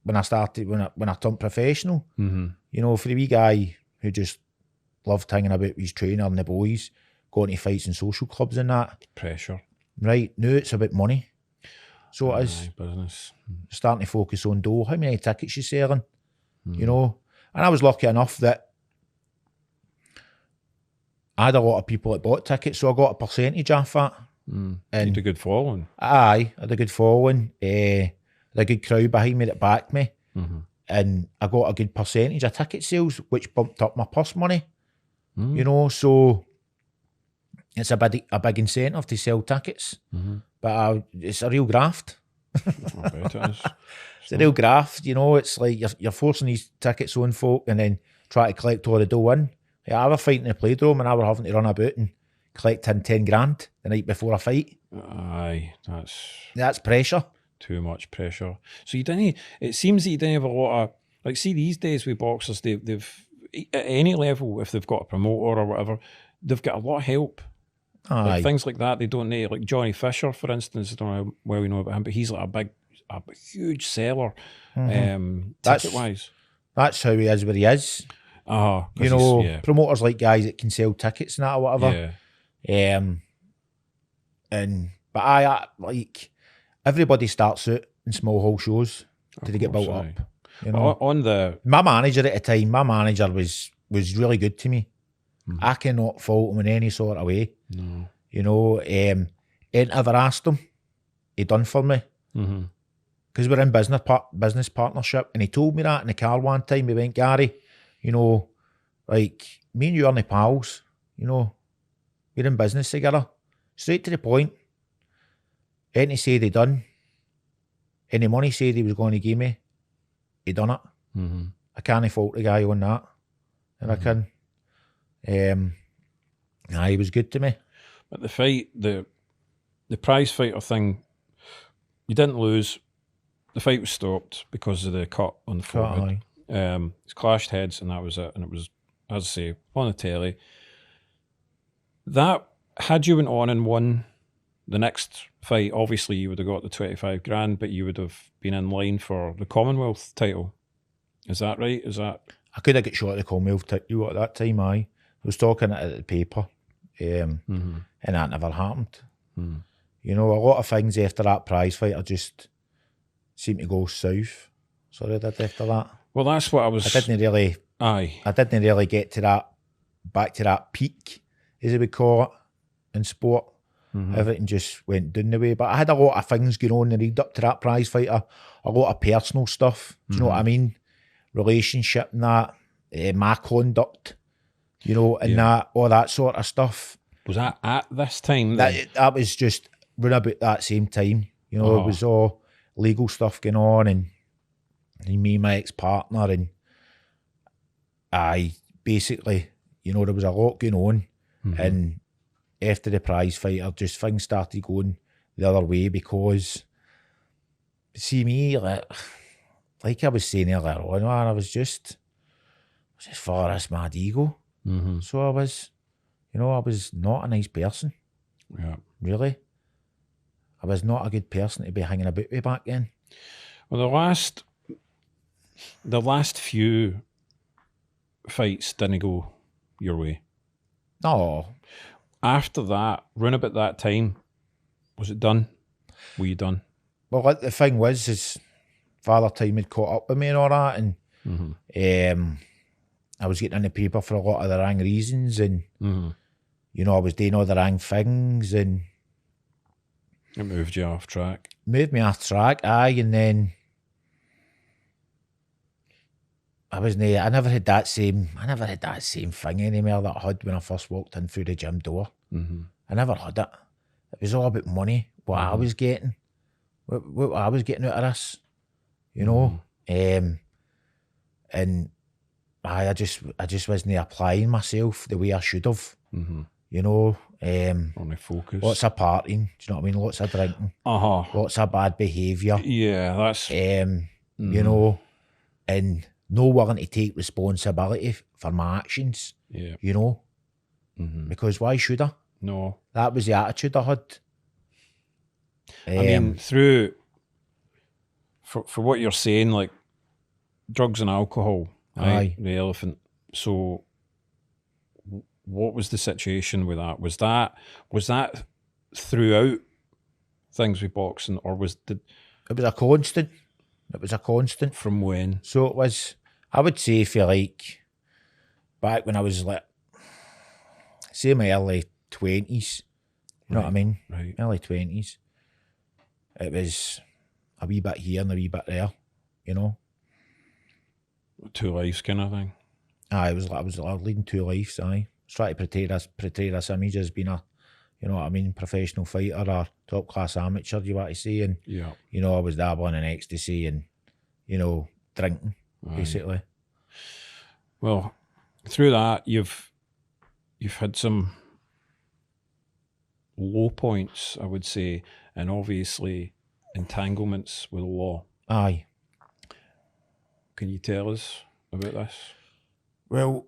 when I started. When I turned professional, for the wee guy who just loved hanging about with his trainer and the boys, going to fights and social clubs and that. Pressure. Right, now it's about money. So it is. Business. Starting to focus on dough. How many tickets you selling? And I was lucky enough that I had a lot of people that bought tickets, so I got a percentage off that. And you had a good following. Aye, I had a good following. Had a good crowd behind me that backed me. And I got a good percentage of ticket sales, which bumped up my purse money. So it's a big incentive to sell tickets. But it's a real graft. I bet it is. It's a real graft, it's like you're forcing these tickets on folk and then try to collect all the dough in. I were fighting in the Playdrome and I were having to run about and collect in 10 grand the night before a fight. Aye, that's pressure. Too much pressure. So it seems that you didn't have a lot of, like, see, these days with boxers, they've at any level, if they've got a promoter or whatever, they've got a lot of help. Like things like that, they don't need, like Johnny Fisher, for instance. I don't know how well you know about him, but he's like a huge seller, ticket-wise. That's how he is where he is. Promoters like guys that can sell tickets and that or whatever. Yeah. But I like, everybody starts out in small hall shows till they get built up. My manager at the time, was really good to me. I cannot fault him in any sort of way. No. Ain't ever asked him. He done for me. Because we're in business partnership, and he told me that in the car one time. He went, Gary, like, me and you aren't pals. We're in business together. Straight to the point. Anything he said he done. Any money he said he was going to give me, he done it. I can't fault the guy on that. And I can. He was good to me. But the fight, the prize fighter thing, you didn't lose. The fight was stopped because of the cut on the forehead. It's clashed heads, and that was it. And it was, as I say, on the telly. That, had you went on and won the next fight, obviously you would have got the 25 grand, but you would have been in line for the Commonwealth title. Is that right? I could have got shot at the Commonwealth title at that time, I was talking at the paper, and that never happened. A lot of things after that prize fight, I just seemed to go south. So I did after that. Well, that's what I didn't really get to that, back to that peak, as they would call it, in sport. Everything just went down the way. But I had a lot of things going on in the lead up to that prize fighter. A lot of personal stuff. Do you know what I mean? Relationship and that. My conduct. You know, and that, all that sort of stuff. Was that at this time then? That was just round about that same time. You know, it was all legal stuff going on, and me and my ex-partner, and I basically, you know, there was a lot going on, and after the prize fighter, just things started going the other way because, see me, like I was saying earlier on, man, I was just for this mad ego. So I was, you know, I was not a nice person. Yeah. Really. I was not a good person to be hanging about with back then. Well, the last few fights didn't go your way. No. After that, round about that time, was it done? Were you done? Well, like, the thing was, is Father Time had caught up with me and all that, and I was getting in the paper for a lot of the wrong reasons, and you know, I was doing all the wrong things, and it moved you off track. Moved me off track, aye, and then I never had that same thing anymore that I had when I first walked in through the gym door. I never had it. It was all about money, what I was getting, what I was getting out of this, you know, and I just wasn't applying myself the way I should have, you know. Only focus. Lots of partying, do you know what I mean? Lots of drinking, lots of bad behaviour. Yeah, that's you know, and no willing to take responsibility for my actions. Yeah, you know, because why should I? No, that was the attitude I had. I mean, for what you're saying, like drugs and alcohol, right? Aye. The elephant. So, what was the situation with that? Was that throughout things with boxing, or it was a constant? It was a constant. From when? So it was, I would say, for like back when I was like, say my early 20s, you know what I mean? Right. Early 20s. It was a wee bit here and a wee bit there, you know? Two lives kind of thing. Aye, I was leading two lives, aye. I was trying to portray this image as being a, you know what I mean, professional fighter or top class amateur, you want to say, and yeah, you know, I was dabbling in ecstasy and, you know, drinking, basically. Well, through that you've had some low points, I would say, and obviously entanglements with the law. Aye. Can you tell us about this? Well,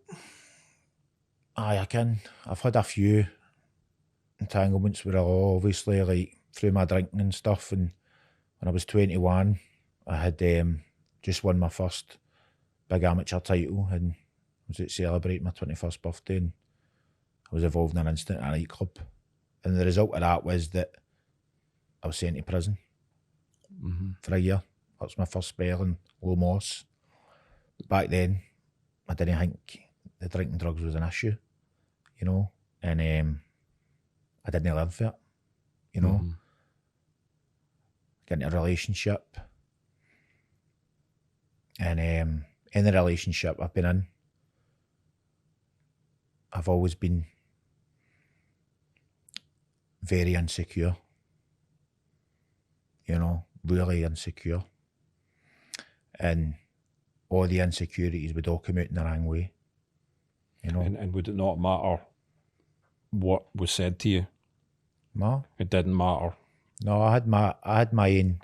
aye, I can. I've had a few entanglements with the law, obviously, like through my drinking and stuff. And when I was 21, I had just won my first big amateur title, and I was out celebrating my 21st birthday, and I was involved in an incident at a nightclub. And the result of that was that I was sent to prison for a year. That was my first spell in Low Moss. Back then, I didn't think the drinking drugs was an issue, you know, and I didn't live for it, you know. Get into a relationship, and in the relationship I've been in, I've always been very insecure, you know, really insecure, and all the insecurities would all come out in the wrong way, you know. And would it not matter what was said to you? No, it didn't matter. No, I had my own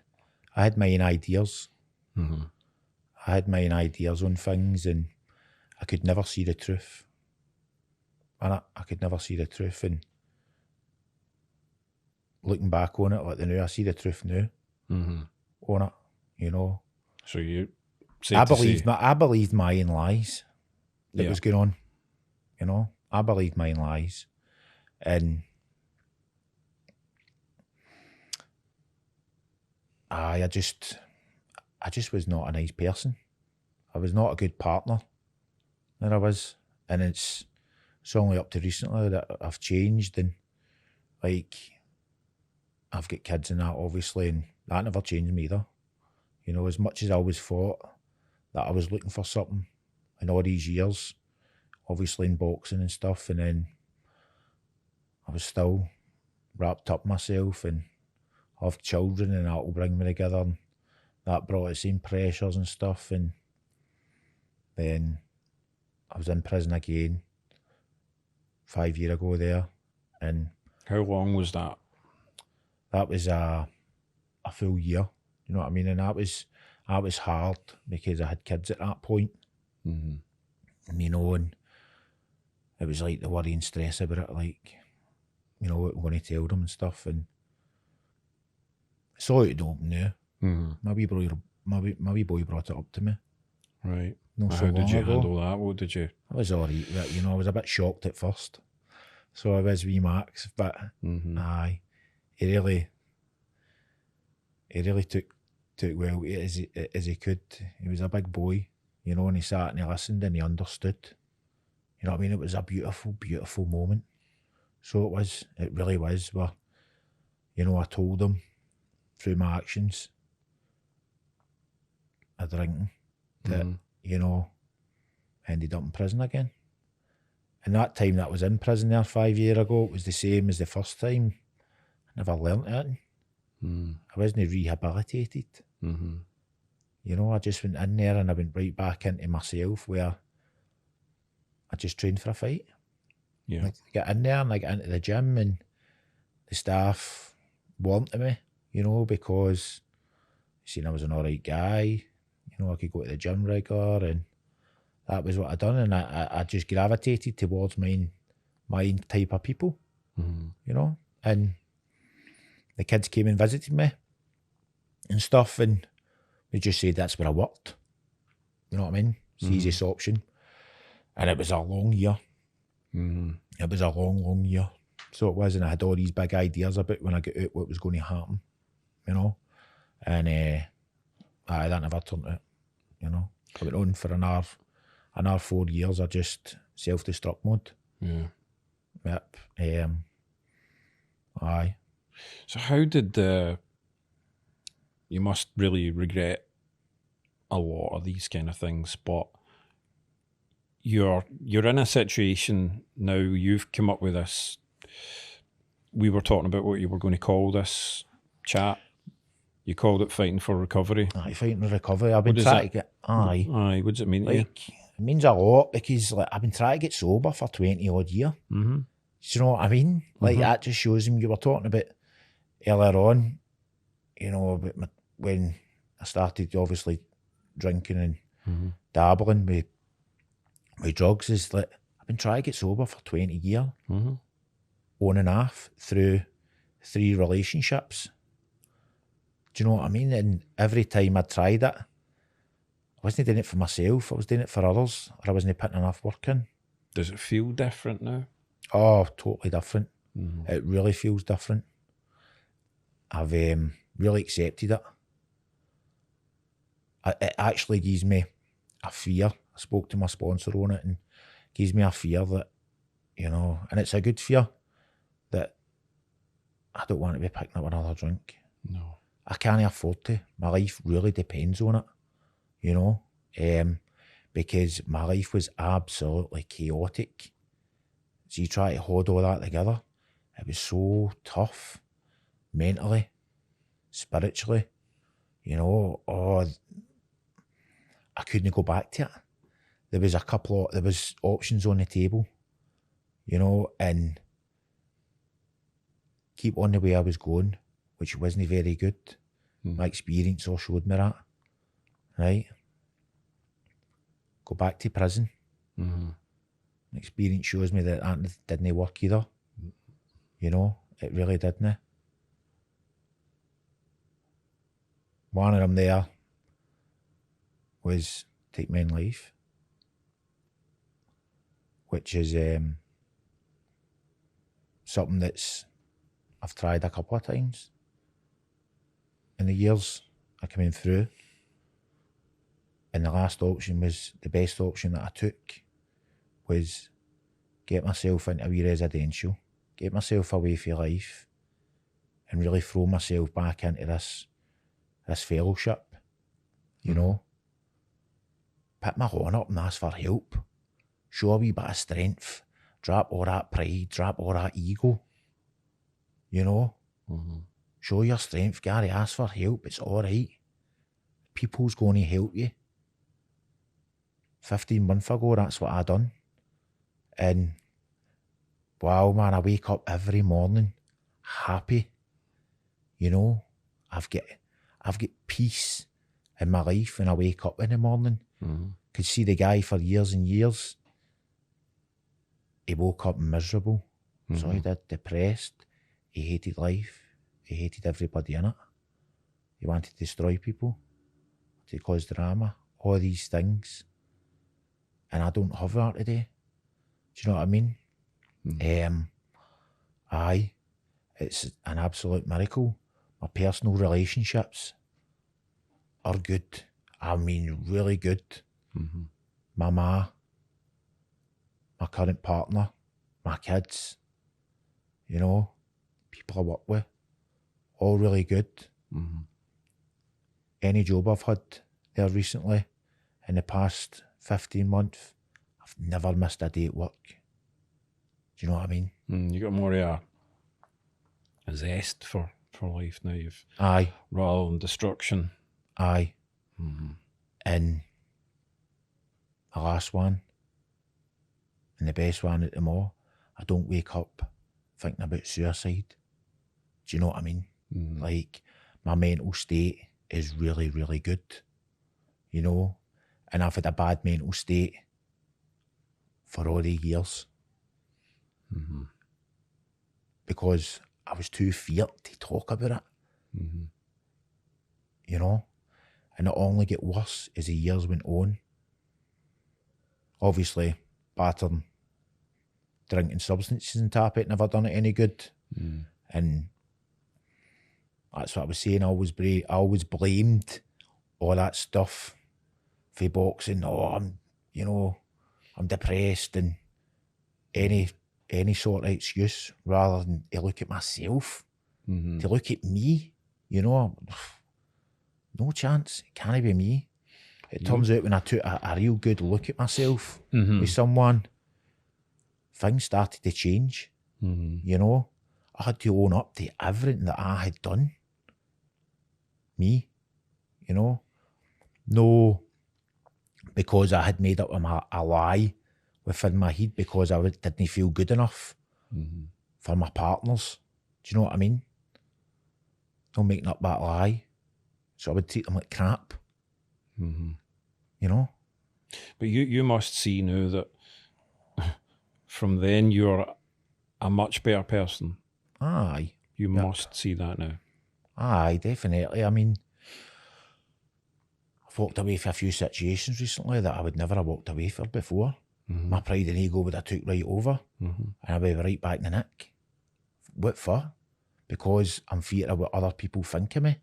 ideas. I had my own ideas on things, and I could never see the truth. And I could never see the truth. And looking back on it, like the now, I see the truth now on it. You know. So I believed my own lies that was going on. You know, I believed my own lies, and I just was not a nice person. I was not a good partner. There I was, and it's only up to recently that I've changed, and like I've got kids and that, obviously, and that never changed me either. You know, as much as I always thought that I was looking for something in all these years, obviously in boxing and stuff, and then I was still wrapped up myself and have children, and that will bring me together, and that brought the same pressures and stuff. And then I was in prison again 5 years ago there, and How long was that? that was a full year. You know what I mean? And that was hard because I had kids at that point. Mm-hmm. You know, and it was like the worry and stress about it, like, you know, what I'm going to tell them and stuff. And it's all out the open now. Mm-hmm. My wee boy brought it up to me. Right. Not so How did long you ago. handle that? What did you? I was alright, you know, I was a bit shocked at first. So I was wee Max, but aye, he really took well as he could. He was a big boy, you know, and he sat and he listened and he understood. You know what I mean? It was a beautiful, beautiful moment. So it really was. Where, you know, I told him through my actions, a drinking, that, you know, ended up in prison again. And that time that I was in prison there 5 years ago, it was the same as the first time. I never learnt it. I wasn't rehabilitated. Mm-hmm. You know, I just went in there and I went right back into myself, where I just trained for a fight. Yeah. Like, I get in there and I get into the gym, and the staff wanted me, you know, because they seen I was an alright guy. You know, I could go to the gym regular, and that was what I done. And I just gravitated towards my type of people, you know. And the kids came and visited me and stuff, and they just said that's where I worked. You know what I mean? It's the easiest option. And it was a long year. It was a long, long year. So it was, and I had all these big ideas about when I got out what was going to happen, you know. And that never turned out, you know. I went on for another 4 years of just self-destruct mode. Yeah. Yep. Aye. So how did you must really regret a lot of these kind of things, but you're in a situation now, you've come up with this, we were talking about what you were going to call this chat. You called it Fighting for Recovery. Aye, Fighting for Recovery. I've been trying to get... Aye. Aye, what does it mean to you? Like, it means a lot, because like, I've been trying to get sober for 20 odd years. Do you know what I mean? Like, that just shows him. You were talking about earlier on, you know, about when I started obviously drinking and dabbling with drugs, is like, I've been trying to get sober for 20 years, on and off, through 3 relationships. Do you know what I mean? And every time I tried it, I wasn't doing it for myself, I was doing it for others, or I wasn't putting enough work in. Does it feel different now? Oh, totally different. It really feels different. I've really accepted it. It actually gives me a fear. I spoke to my sponsor on it, and gives me a fear that, you know, and it's a good fear, that I don't want to be picking up another drink. No. I can't afford to. My life really depends on it, you know, because my life was absolutely chaotic. So you try to hold all that together. It was so tough, mentally, spiritually, you know. I couldn't go back to it. There was options on the table, you know, and keep on the way I was going, which wasn't very good. My experience all showed me that, right? Go back to prison. My experience shows me that didn't work either. You know, it really didn't. One of them there was take my own life, which is something that's I've tried a couple of times in the years I came in through, and the last option was the best option that I took, was get myself into a wee residential, get myself away for life, and really throw myself back into this fellowship, you know. Put my horn up and ask for help. Show a wee bit of strength. Drop all that pride, drop all that ego, you know. Show your strength, Gary, ask for help, it's all right. People's going to help you. 15 months ago, that's what I done. And wow, man, I wake up every morning happy. You know, I've got peace in my life when I wake up in the morning. Could see the guy for years and years. He woke up miserable. So he did, depressed. He hated life. He hated everybody in it. He wanted to destroy people, to cause drama, all these things. And I don't have that today. Do you know what I mean? Aye, it's an absolute miracle. My personal relationships are good. I mean, really good. My ma, my current partner, my kids, you know, people I work with, all really good. Any job I've had there recently, in the past 15 months, I've never missed a day at work. Do you know what I mean? You got more of a zest for life now. You've Aye. rather than destruction. Aye. And the last one, and the best one at them all, I don't wake up thinking about suicide. Do you know what I mean? Like, my mental state is really, really good, you know? And I've had a bad mental state for all the years. Because I was too feared to talk about it. You know? And it only get worse as the years went on. Obviously, battering, drinking substances and tapping never done it any good. And that's what I was saying. I always blamed all that stuff for boxing. Oh, I'm depressed, and any sort of excuse, rather than to look at myself, to look at me, you know. No chance, it can't be me. It turns out when I took a real good look at myself with someone, things started to change, you know. I had to own up to everything that I had done. Me, you know. No, because I had made up a lie within my head because I didn't feel good enough for my partners. Do you know what I mean? No making up that lie. So I would treat them like crap. You know? But you must see now that from then you're a much better person. Aye. You must see that now. Aye, definitely. I mean, I've walked away from a few situations recently that I would never have walked away from before. My pride and ego would have took right over, and I'd be right back in the nick. What for? Because I'm feared of what other people think of me.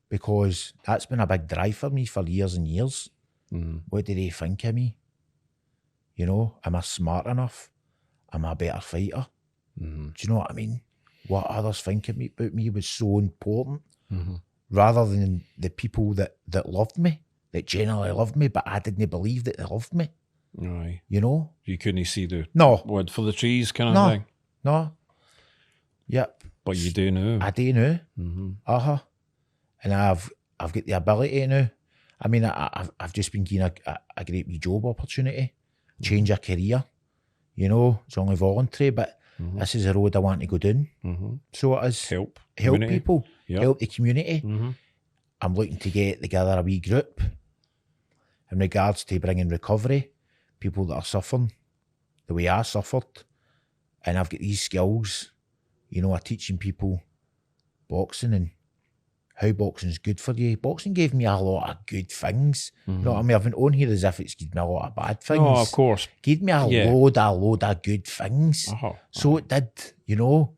Because that's been a big drive for me for years and years. What do they think of me? You know, am I smart enough? Am I a better fighter? Do you know what I mean? What others think of me, about me was so important, rather than the people that loved me, that generally loved me, but I didn't believe that they loved me. Aye. You know? You couldn't see the wood for the trees kind of thing. No. Yep. But you do now. I do now. And I've got the ability now. I mean, I've just been given a great wee job opportunity, change a career. You know, it's only voluntary, but this is the road I want to go down. So it is. Help people, help the community. I'm looking to get together a wee group in regards to bringing recovery, people that are suffering the way I suffered. And I've got these skills, you know, of teaching people boxing and how boxing's good for you. Boxing gave me a lot of good things. You know what I mean? I've been on here as if it's given me a lot of bad things. Oh, of course. Gave me a load of good things. So it did, you know.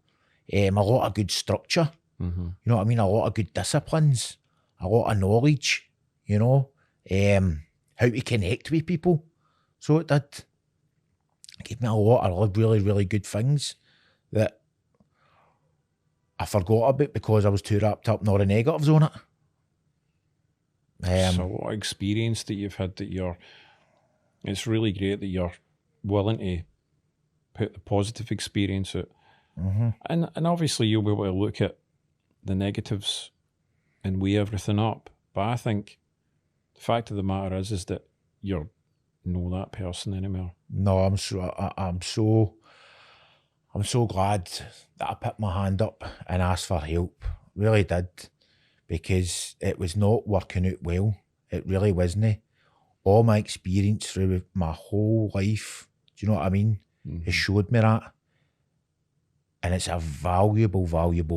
A lot of good structure. You know what I mean? A lot of good disciplines. A lot of knowledge, you know. How to connect with people. So it did. It gave me a lot of really, really good things that I forgot about because I was too wrapped up in all the negatives on it. So what experience that you've had that it's really great that you're willing to put the positive experience out. And obviously you'll be able to look at the negatives and weigh everything up. But I think the fact of the matter is that you're not that person anymore. No, I'm so glad that I put my hand up and asked for help. Really did. Because it was not working out well. It really wasn't. All my experience through my whole life, do you know what I mean? It showed me that. And it's a valuable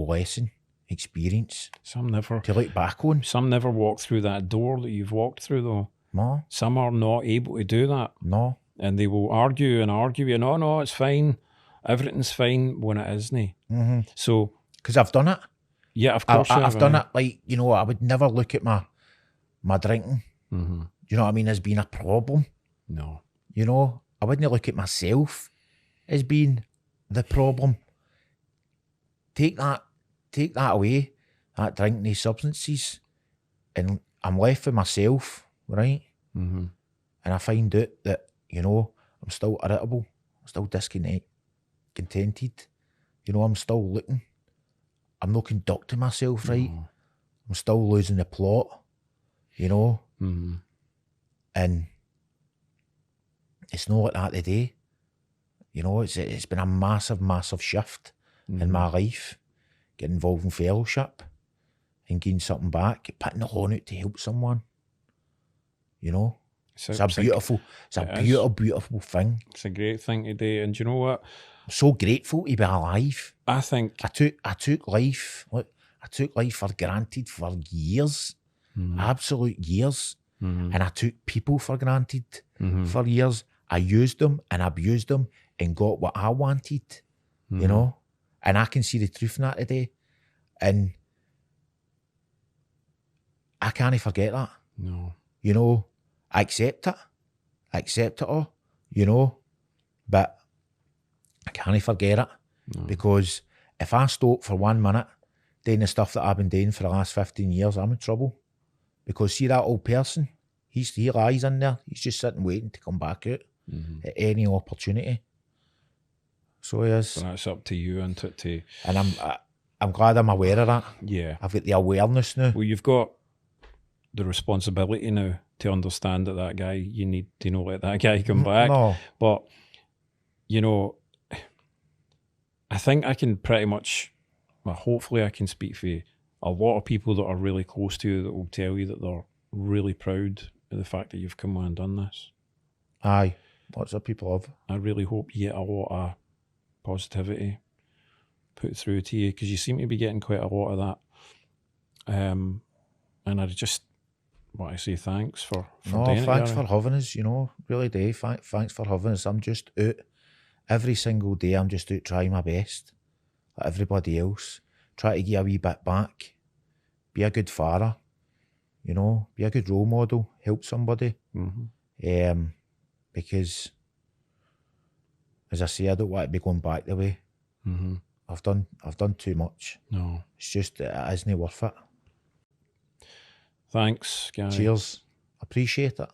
lesson, experience. Some never. To look back on. Some never walk through that door that you've walked through, though. No. Some are not able to do that. No. And they will argue, no, it's fine. Everything's fine when it isn't. So. Because I've done it. Yeah, of course. I've done it. Like, you know, I would never look at my drinking. Do you know what I mean? As being a problem. No. You know, I wouldn't look at myself as being the problem. Take that away, that drinking these substances, and I'm left with myself, right? And I find out that, you know, I'm still irritable, I'm still discontented, you know, I'm still looking. I'm not conducting myself right. I'm still losing the plot, you know. And it's not like that today. You know, it's been a massive shift in my life. Getting involved in fellowship and getting something back, putting the horn out to help someone. You know, it's a beautiful thing. It's a great thing to do, and do you know what? I'm so grateful to be alive. I think I took life for granted for years, absolute years, and I took people for granted for years. I used them and abused them and got what I wanted, you know. And I can see the truth in that today, and I can't forget that. No, you know, I accept it all, you know, but I can't forget it because if I stop for 1 minute doing the stuff that I've been doing for the last 15 years, I'm in trouble. Because see that old person, he lies in there. He's just sitting waiting to come back out at any opportunity. So he is. So that's up to you, and to. And I'm glad I'm aware of that. Yeah, I've got the awareness now. Well, you've got the responsibility now to understand that guy. You need to not let that guy come back. No, but you know, I think I can pretty much. Well, hopefully, I can speak for a lot of people that are really close to you that will tell you that they're really proud of the fact that you've come on and done this. Aye, lots of people have. I really hope you get a lot of positivity put through to you, because you seem to be getting quite a lot of that. And I just want to say thanks for doing thanks it, for having us, you know, really do. Thanks for having us. I'm just out every single day. I'm just out trying my best, like everybody else. Try to give a wee bit back. Be a good father, you know, be a good role model, help somebody. Because, as I say, I don't want to be going back the way. I've done too much. No. It's just, it isn't worth it. Thanks, Gary. Cheers. Appreciate it.